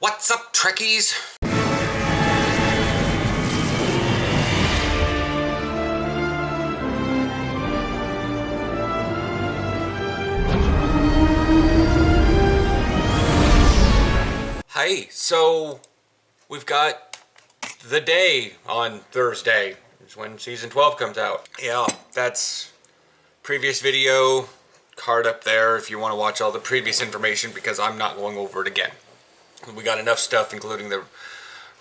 What's up, Trekkies? Hey, so we've got the day on Thursday, is when season 12 comes out. Yeah, that's previous video card up there if you want to watch all the previous information, because I'm not going over it again. We got enough stuff, including the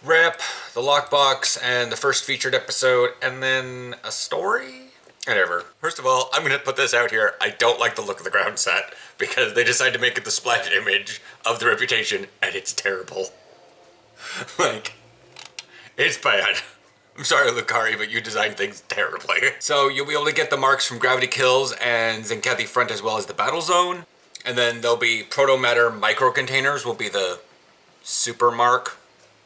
rep, the lockbox, and the first featured episode, and then a story? Whatever. First of all, I'm going to put this out here. I don't like the look of the ground set, because they decided to make it the splash image of the Reputation, and it's terrible. Like, it's bad. I'm sorry, Lucari, but you designed things terribly. So you'll be able to get the marks from Gravity Kills and Zenkethi Front, as well as the Battle Zone. And then there'll be Proto-Matter micro-containers will be the super mark.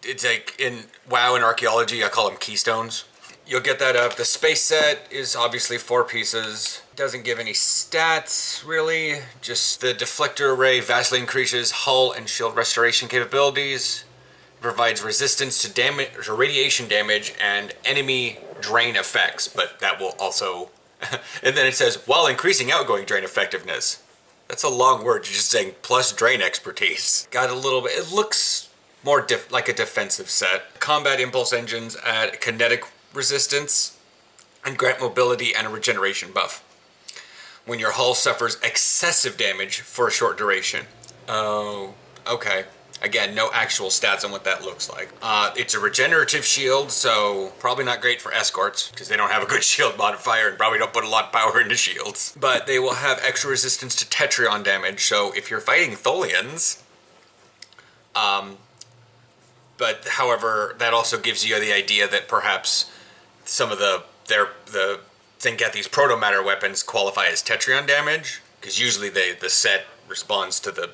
It's like in WoW and Archaeology, I call them keystones. You'll get that up. The space set is obviously 4 pieces. Doesn't give any stats, really. Just the deflector array vastly increases hull and shield restoration capabilities. Provides resistance to damage, or radiation damage, and enemy drain effects, but that will also... And then it says, while increasing outgoing drain effectiveness. That's a long word, you're just saying plus drain expertise. Got a little bit... It looks more like a defensive set. Combat impulse engines add kinetic resistance, and grant mobility and a regeneration buff when your hull suffers excessive damage for a short duration. Oh, okay. Again, no actual stats on what that looks like. It's a regenerative shield, so probably not great for escorts, because they don't have a good shield modifier and probably don't put a lot of power into shields. But they will have extra resistance to Tetrion damage, so if you're fighting Tholians... but, however, that also gives you the idea that perhaps some of the Zenkethi's Proto-Matter weapons qualify as Tetrion damage, because usually the set responds to the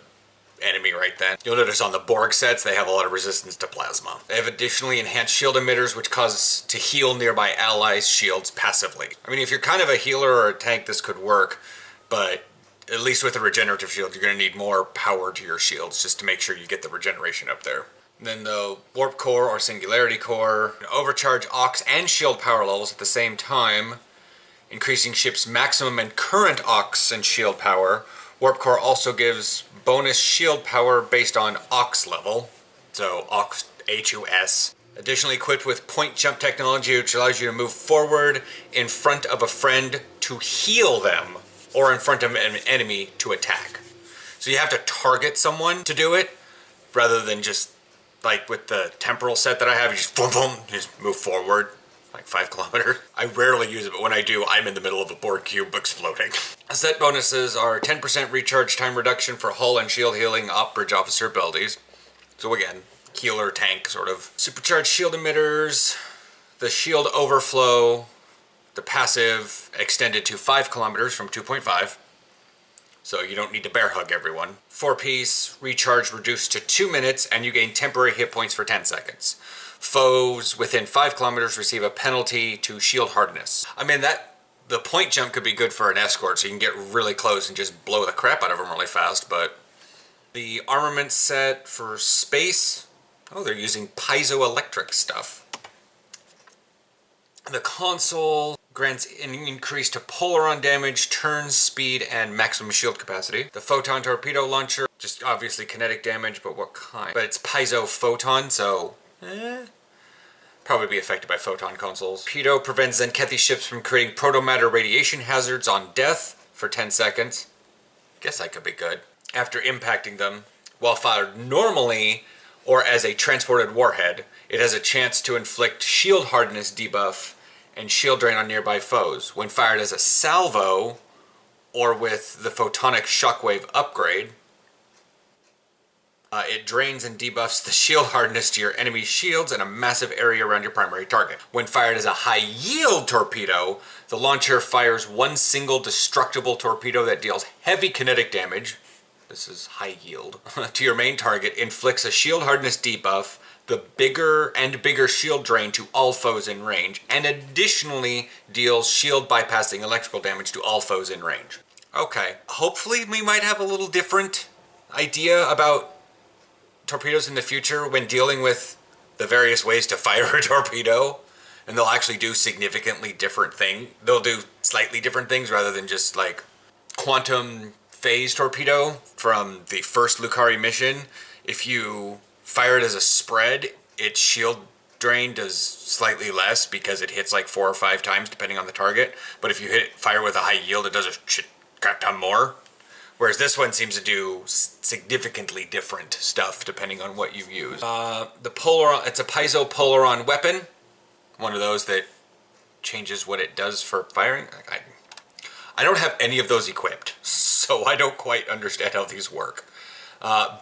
enemy right then. You'll notice on the Borg sets, they have a lot of resistance to plasma. They have additionally enhanced shield emitters, which cause to heal nearby allies' shields passively. I mean, if you're kind of a healer or a tank, this could work, but at least with a regenerative shield, you're going to need more power to your shields just to make sure you get the regeneration up there. And then the Warp Core or Singularity Core overcharge aux and shield power levels at the same time, increasing ship's maximum and current aux and shield power. Warp Core also gives bonus shield power based on aux level, so aux HUS. Additionally equipped with point jump technology, which allows you to move forward in front of a friend to heal them, or in front of an enemy to attack. So you have to target someone to do it, rather than just, like with the temporal set that I have, you just boom boom, just move forward. Like 5 kilometers. I rarely use it, but when I do, I'm in the middle of a Borg cube exploding. Set bonuses are 10% recharge time reduction for hull and shield healing bridge officer abilities. So again, healer tank sort of. Supercharged shield emitters, the shield overflow, the passive extended to 5 kilometers from 2.5. So you don't need to bear hug everyone. 4-piece recharge reduced to 2 minutes, and you gain temporary hit points for 10 seconds. Foes within 5 kilometers receive a penalty to shield hardness. I mean, the point jump could be good for an escort, so you can get really close and just blow the crap out of them really fast, but the armament set for space, oh, they're using piezoelectric stuff. The console grants an increase to Polaron damage, turn speed, and maximum shield capacity. The photon torpedo launcher, just obviously kinetic damage, but what kind? But it's piezo photon, so... probably be affected by photon consoles. Torpedo prevents Zenkethi ships from creating proto-matter radiation hazards on death for 10 seconds. Guess that could be good. After impacting them, while fired normally or as a transported warhead, it has a chance to inflict shield hardness debuff and shield drain on nearby foes. When fired as a salvo or with the photonic shockwave upgrade, it drains and debuffs the shield hardness to your enemy's shields in a massive area around your primary target. When fired as a high-yield torpedo, the launcher fires one single destructible torpedo that deals heavy kinetic damage, this is high yield, to your main target, inflicts a shield hardness debuff, the bigger shield drain to all foes in range, and additionally deals shield bypassing electrical damage to all foes in range. Okay, hopefully we might have a little different idea about torpedoes in the future when dealing with the various ways to fire a torpedo, and they'll actually do significantly different things. They'll do slightly different things rather than just like quantum phase torpedo from the first Lucari mission. If you fire it as a spread, its shield drain does slightly less because it hits like 4 or 5 times depending on the target. But if you fire with a high yield, it does a shit crap ton more. Whereas this one seems to do significantly different stuff depending on what you use. The Polaron, it's a Paizo Polaron weapon. One of those that changes what it does for firing. I don't have any of those equipped, so I don't quite understand how these work.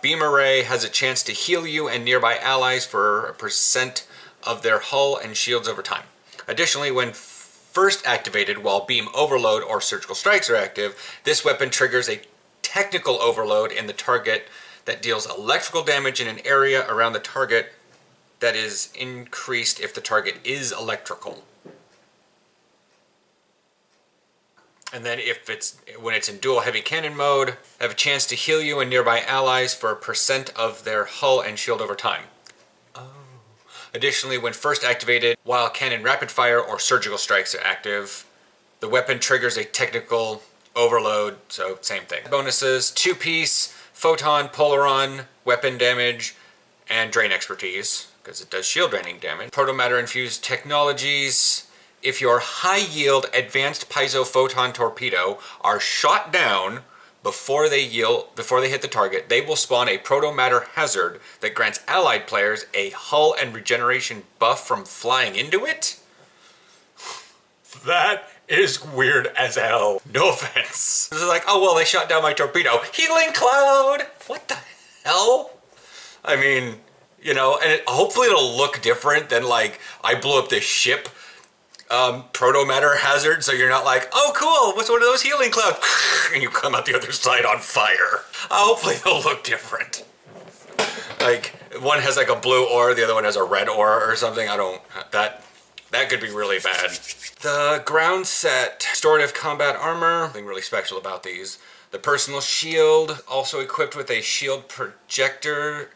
Beam Array has a chance to heal you and nearby allies for a % of their hull and shields over time. Additionally, when first activated while Beam Overload or Surgical Strikes are active, this weapon triggers a technical overload in the target that deals electrical damage in an area around the target that is increased if the target is electrical. And then when it's in dual heavy cannon mode, have a chance to heal you and nearby allies for a % of their hull and shield over time. Additionally, when first activated, while cannon rapid fire or surgical strikes are active, the weapon triggers a technical overload, so same thing. Bonuses: 2-piece, photon, polaron, weapon damage, and drain expertise, because it does shield draining damage. Protomatter infused technologies. If your high-yield advanced piezo photon torpedo are shot down before they hit the target, they will spawn a protomatter hazard that grants allied players a hull and regeneration buff from flying into it. That is weird as hell. No offense. It's like, oh well, they shot down my torpedo. Healing cloud! What the hell? I mean, you know, and hopefully it'll look different than like, I blew up this ship protomatter hazard, so you're not like, oh cool, what's one of those healing clouds? And you come out the other side on fire. Hopefully they'll look different. Like, one has like a blue ore, the other one has a red ore or something. That could be really bad. The ground set, restorative combat armor, nothing really special about these. The personal shield, also equipped with a shield projector,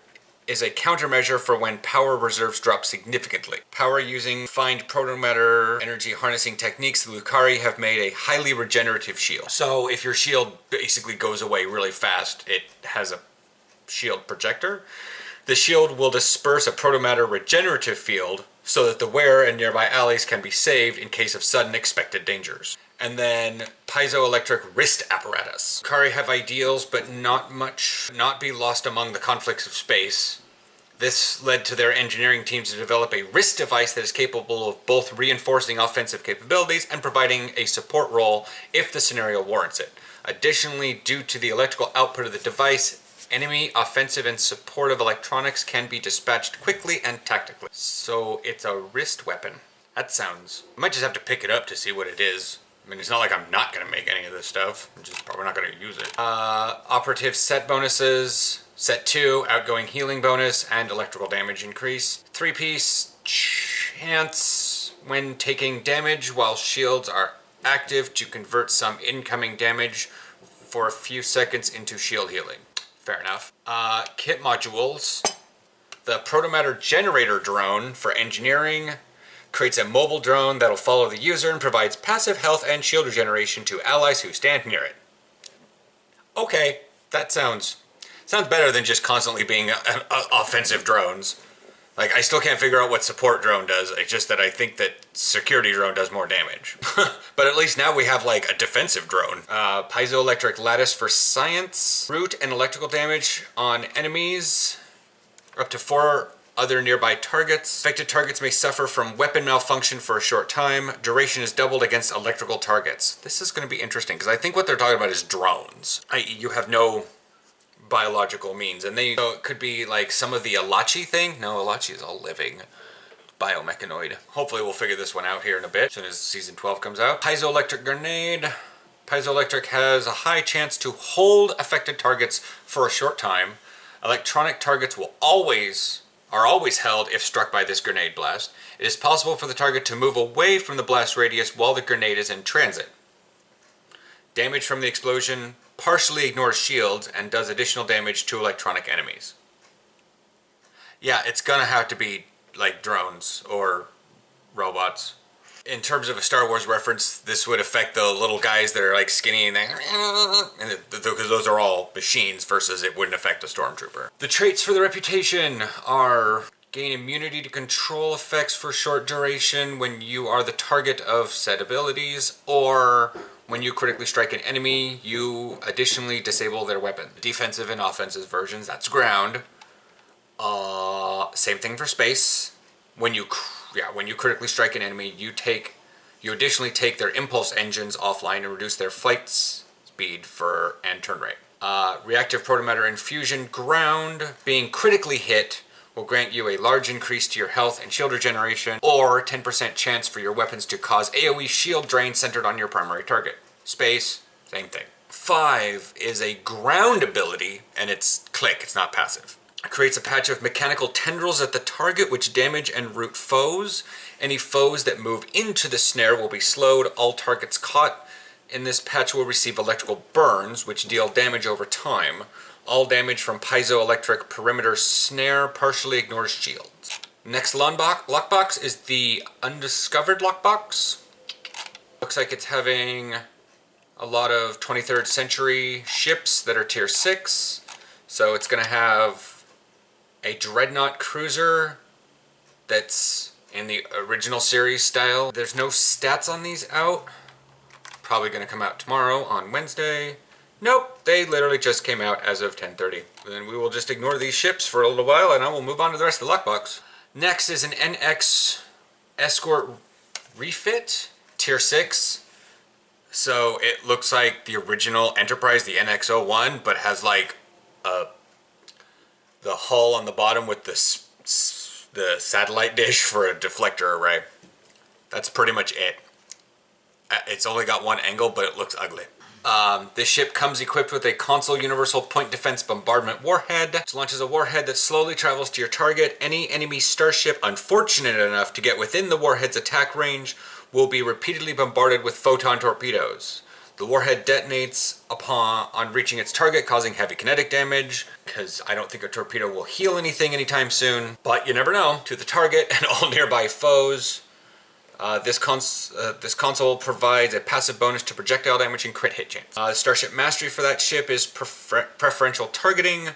is a countermeasure for when power reserves drop significantly. Power using refined protomatter energy harnessing techniques, the Lucari have made a highly regenerative shield. So if your shield basically goes away really fast, it has a shield projector. The shield will disperse a protomatter regenerative field so that the wearer and nearby allies can be saved in case of sudden expected dangers. And then piezoelectric wrist apparatus. Lucari have ideals, but not be lost among the conflicts of space. This led to their engineering teams to develop a wrist device that is capable of both reinforcing offensive capabilities and providing a support role if the scenario warrants it. Additionally, due to the electrical output of the device, enemy offensive and supportive electronics can be dispatched quickly and tactically. So it's a wrist weapon. That sounds... I might just have to pick it up to see what it is. I mean, it's not like I'm not going to make any of this stuff. I'm just probably not going to use it. Operative set bonuses. Set 2, outgoing healing bonus and electrical damage increase. 3-piece chance when taking damage while shields are active to convert some incoming damage for a few seconds into shield healing. Fair enough. Kit modules. The Protomatter Generator drone for engineering creates a mobile drone that'll follow the user and provides passive health and shield regeneration to allies who stand near it. Okay, that sounds better than just constantly being offensive drones. Like, I still can't figure out what support drone does. It's just that I think that security drone does more damage. But at least now we have like a defensive drone. Piezoelectric lattice for science. Root and electrical damage on enemies. Up to 4 other nearby targets. Affected targets may suffer from weapon malfunction for a short time. Duration is doubled against electrical targets. This is going to be interesting because I think what they're talking about is drones. I.e. you have no biological means. And so it could be like some of the Alachi thing. No, Alachi is all living. Biomechanoid. Hopefully we'll figure this one out here in a bit as soon as season 12 comes out. Piezoelectric grenade. Piezoelectric has a high chance to hold affected targets for a short time. Electronic targets are always held if struck by this grenade blast. It is possible for the target to move away from the blast radius while the grenade is in transit. Damage from the explosion partially ignores shields and does additional damage to electronic enemies. Yeah, it's gonna have to be like drones or robots. In terms of a Star Wars reference, this would affect the little guys that are like skinny and because those are all machines versus it wouldn't affect a stormtrooper. The traits for the reputation are gain immunity to control effects for short duration when you are the target of said abilities, or when you critically strike an enemy, you additionally disable their weapon. Defensive and offensive versions, that's ground. Same thing for space. When you critically strike an enemy, you additionally take their impulse engines offline and reduce their flight speed and turn rate. Reactive protomatter infusion, ground. Being critically hit will grant you a large increase to your health and shield regeneration, or 10% chance for your weapons to cause AoE shield drain centered on your primary target. Space, same thing. 5 is a ground ability, and it's click, it's not passive. It creates a patch of mechanical tendrils at the target which damage and root foes. Any foes that move into the snare will be slowed. All targets caught in this patch will receive electrical burns, which deal damage over time. All damage from piezoelectric perimeter snare partially ignores shields. Next lockbox is the undiscovered lockbox. Looks like it's having a lot of 23rd century ships that are tier 6. So it's going to have a dreadnought cruiser that's in the original series style. There's no stats on these out. Probably going to come out tomorrow on Wednesday. Nope, they literally just came out as of 10:30. Then we will just ignore these ships for a little while and I will move on to the rest of the lockbox. Next is an NX Escort refit, tier 6. So it looks like the original Enterprise, the NX-01, but has like the hull on the bottom with the satellite dish for a deflector array. That's pretty much it. It's only got one angle, but it looks ugly. This ship comes equipped with a console universal point defense bombardment warhead. It launches a warhead that slowly travels to your target. Any enemy starship unfortunate enough to get within the warhead's attack range will be repeatedly bombarded with photon torpedoes. The warhead detonates on reaching its target, causing heavy kinetic damage, because I don't think a torpedo will heal anything anytime soon, but you never know, to the target and all nearby foes. This console provides a passive bonus to projectile damage and crit hit chance. Starship mastery for that ship is preferential targeting.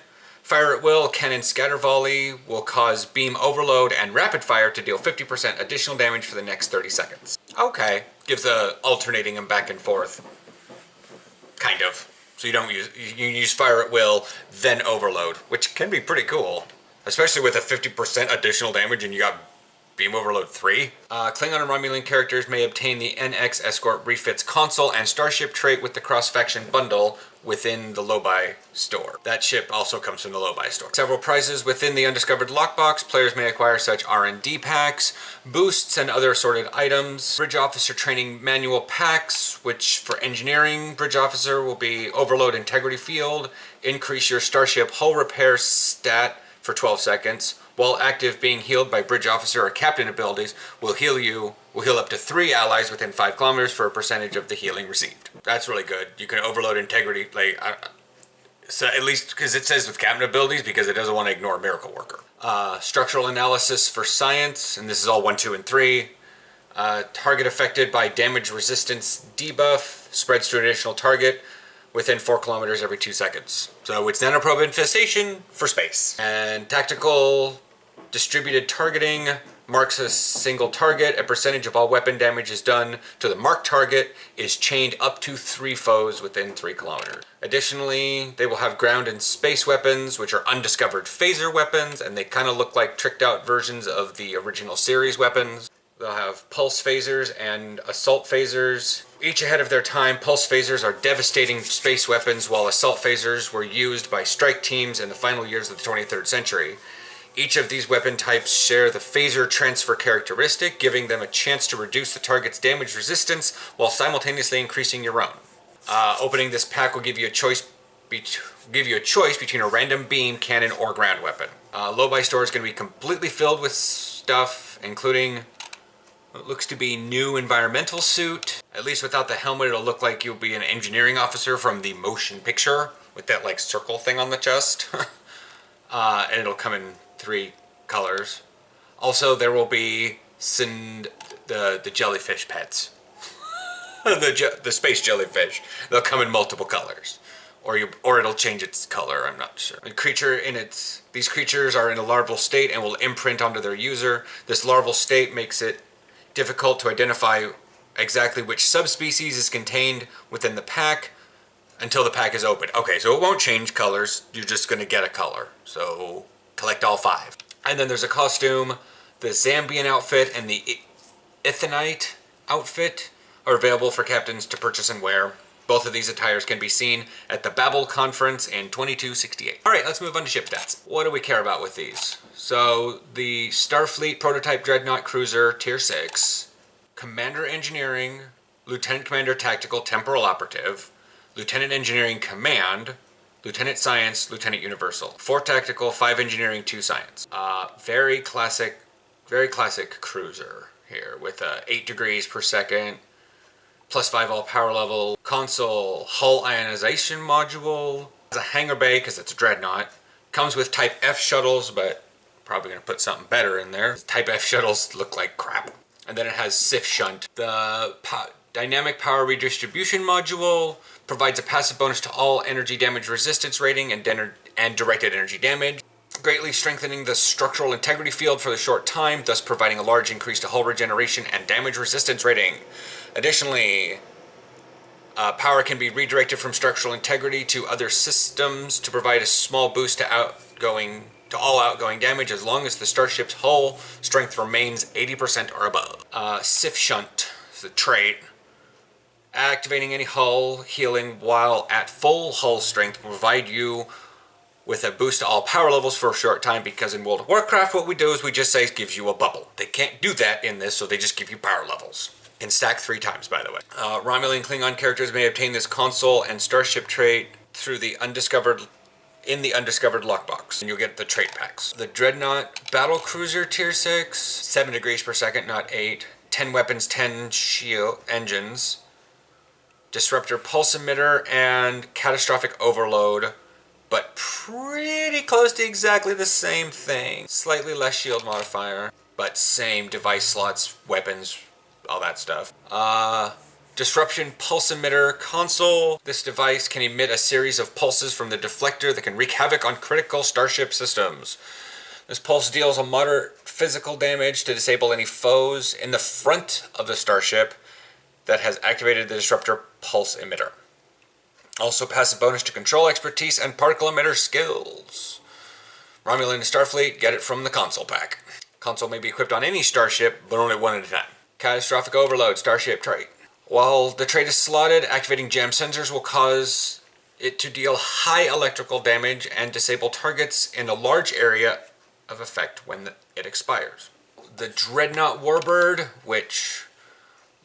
Fire at will, cannon scatter volley will cause beam overload and rapid fire to deal 50% additional damage for the next 30 seconds. Okay, gives alternating them back and forth. Kind of. So you use fire at will, then overload, which can be pretty cool. Especially with a 50% additional damage and you got Beam Overload 3. Klingon and Romulan characters may obtain the NX Escort Refits console and starship trait with the cross-faction bundle within the Lobi store. That ship also comes from the Lobi store. Several prizes within the undiscovered lockbox. Players may acquire such R&D packs, boosts, and other assorted items. Bridge Officer Training Manual packs, which for engineering Bridge Officer will be Overload Integrity Field, increase your starship hull repair stat for 12 seconds. While active, being healed by Bridge Officer or Captain abilities will heal up to 3 allies within 5 kilometers for a percentage of the healing received. That's really good. You can overload integrity, so at least because it says with Captain abilities, because it doesn't want to ignore Miracle Worker. Structural analysis for science, and this is all 1, 2, and 3. Target affected by damage resistance debuff spreads to an additional target within 4 kilometers every 2 seconds. So it's nanoprobe infestation for space. And tactical distributed targeting marks a single target. A percentage of all weapon damage is done to the marked target is chained up to 3 foes within 3 kilometers. Additionally, they will have ground and space weapons, which are undiscovered phaser weapons, and they kind of look like tricked out versions of the original series weapons. They'll have pulse phasers and assault phasers. Each ahead of their time, pulse phasers are devastating space weapons, while assault phasers were used by strike teams in the final years of the 23rd century. Each of these weapon types share the phaser transfer characteristic, giving them a chance to reduce the target's damage resistance while simultaneously increasing your own. Opening this pack will give you a choice between a random beam, cannon, or ground weapon. Lobi store is going to be completely filled with stuff, including what looks to be new environmental suit. At least without the helmet, it'll look like you'll be an engineering officer from the motion picture with that like circle thing on the chest. And it'll come in 3 colors. Also, there will be the jellyfish pets. the space jellyfish. They'll come in multiple colors. Or it'll change its color, I'm not sure. These creatures are in a larval state and will imprint onto their user. This larval state makes it difficult to identify exactly which subspecies is contained within the pack until the pack is opened. Okay, so it won't change colors, you're just gonna get a color. So collect all 5. And then there's a costume. The Zambian outfit and the Ithanite outfit are available for captains to purchase and wear. Both of these attires can be seen at the Babel Conference in 2268. Alright, let's move on to ship stats. What do we care about with these? So, the Starfleet Prototype Dreadnought Cruiser Tier 6, Commander Engineering, Lieutenant Commander Tactical Temporal Operative, Lieutenant Engineering Command, Lieutenant Science, Lieutenant Universal. 4 Tactical, 5 Engineering, 2 Science. Very classic cruiser here with 8 degrees per second, +5 all power level, console, hull ionization module, has a hangar bay because it's a dreadnought, comes with Type F shuttles, but probably going to put something better in there. Type F shuttles look like crap. And then it has SIF shunt. The dynamic power redistribution module provides a passive bonus to all energy damage resistance rating and directed energy damage, greatly strengthening the structural integrity field for the short time, thus providing a large increase to hull regeneration and damage resistance rating. Additionally, power can be redirected from structural integrity to other systems to provide a small boost to all outgoing damage as long as the starship's hull strength remains 80% or above. SIF Shunt is the trait. Activating any hull healing while at full hull strength will provide you with a boost to all power levels for a short time, because in World of Warcraft what we do is we just say it gives you a bubble. They can't do that in this, so they just give you power levels. Can stack 3 times, by the way. Romulan Klingon characters may obtain this console and starship trait through the undiscovered lockbox, and you'll get the trait packs. The Dreadnought Battle Cruiser Tier 6, 7 degrees per second, not 8. 10 weapons, 10 shield engines. Disruptor Pulse Emitter and Catastrophic Overload, but pretty close to exactly the same thing. Slightly less shield modifier, but same device slots, weapons, all that stuff. Disruption Pulse Emitter Console. This device can emit a series of pulses from the deflector that can wreak havoc on critical starship systems. This pulse deals a moderate physical damage to disable any foes in the front of the starship that has activated the Disruptor Pulse Emitter. Also passive bonus to control expertise and particle emitter skills. Romulan and Starfleet, get it from the console pack. Console may be equipped on any starship, but only one at a time. Catastrophic Overload, Starship trait. While the trait is slotted, activating jam sensors will cause it to deal high electrical damage and disable targets in a large area of effect when it expires. The Dreadnought Warbird, which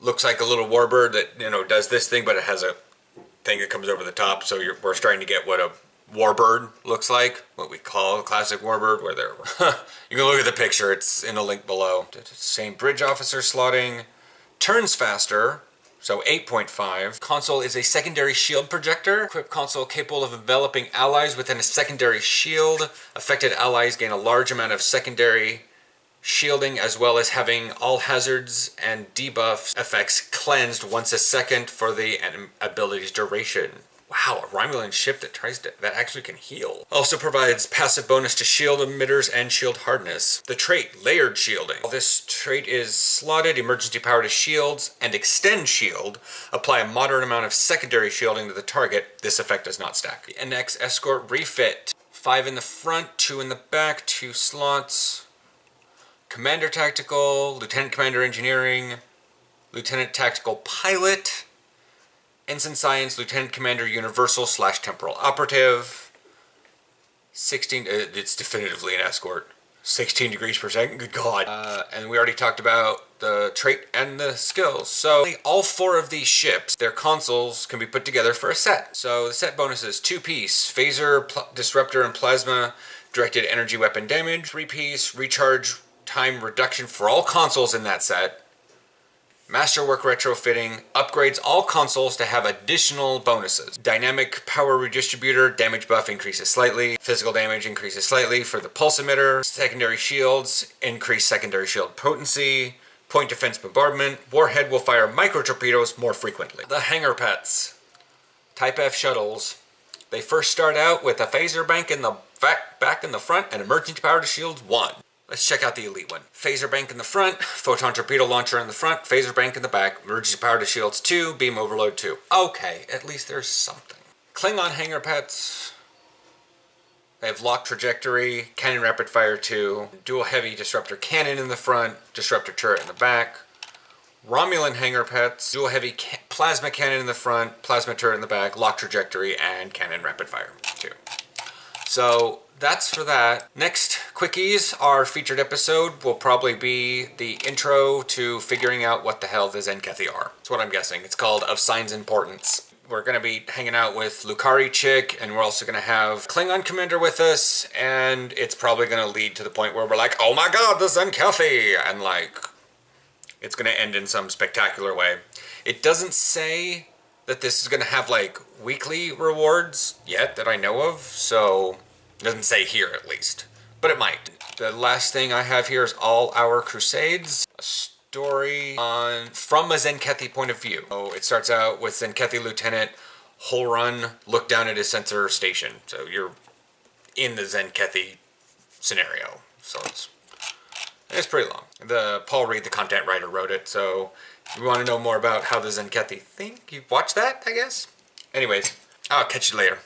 looks like a little warbird that, does this thing, but it has a thing that comes over the top, so we're starting to get what a warbird looks like, what we call a classic warbird, where they're you can look at the picture, it's in a link below. Same bridge officer slotting. Turns faster, so 8.5. Console is a secondary shield projector. Equipped console capable of enveloping allies within a secondary shield. Affected allies gain a large amount of secondary shielding, as well as having all hazards and debuff effects cleansed once a second for the ability's duration. Wow, a Romulan ship that actually can heal. Also provides passive bonus to shield emitters and shield hardness. The trait, Layered Shielding. While this trait is slotted, emergency power to shields and extend shield. Apply a moderate amount of secondary shielding to the target. This effect does not stack. The NX Escort Refit. 5 in the front, 2 in the back, 2 slots. Commander Tactical, Lieutenant Commander Engineering, Lieutenant Tactical Pilot, Ensign Science, Lieutenant Commander Universal / Temporal Operative. 16, it's definitively an escort. 16 degrees per second, good God. And we already talked about the trait and the skills. So all 4 of these ships, their consoles can be put together for a set. So the set bonuses: 2-piece, Phaser, Disruptor, and Plasma, directed energy weapon damage. 3-piece, recharge time reduction for all consoles in that set. Masterwork retrofitting upgrades all consoles to have additional bonuses. Dynamic power redistributor, damage buff increases slightly. Physical damage increases slightly for the pulse emitter. Secondary shields increase secondary shield potency. Point defense bombardment. Warhead will fire micro torpedoes more frequently. The Hangar Pets. Type F shuttles. They first start out with a phaser bank in the back in the front and emergency power to shields 1. Let's check out the elite one. Phaser bank in the front, photon torpedo launcher in the front, phaser bank in the back, emergency power to shields 2, beam overload 2. Okay, at least there's something. Klingon Hangar Pets. They have lock trajectory, cannon rapid fire 2, dual heavy disruptor cannon in the front, disruptor turret in the back. Romulan Hangar Pets, dual heavy plasma cannon in the front, plasma turret in the back, lock trajectory, and cannon rapid fire 2. So that's for that. Next quickies, our featured episode will probably be the intro to figuring out what the hell the Zenkethi are. That's what I'm guessing. It's called Of Sign's Importance. We're going to be hanging out with Lukari Chick, and we're also going to have Klingon Commander with us, and it's probably going to lead to the point where we're like, oh my god, the Zenkethi! And like, it's going to end in some spectacular way. It doesn't say that this is going to have like weekly rewards yet that I know of, so it doesn't say here at least, but it might. The last thing I have here is All Our Crusades, a story from a Zenkethi point of view. So it starts out with Zenkethi Lieutenant Holrun look down at his sensor station. So you're in the Zenkethi scenario. So it's pretty long. Paul Reed, the content writer, wrote it. So if you want to know more about how the Zenkethi think, you watch that, I guess. Anyways, I'll catch you later.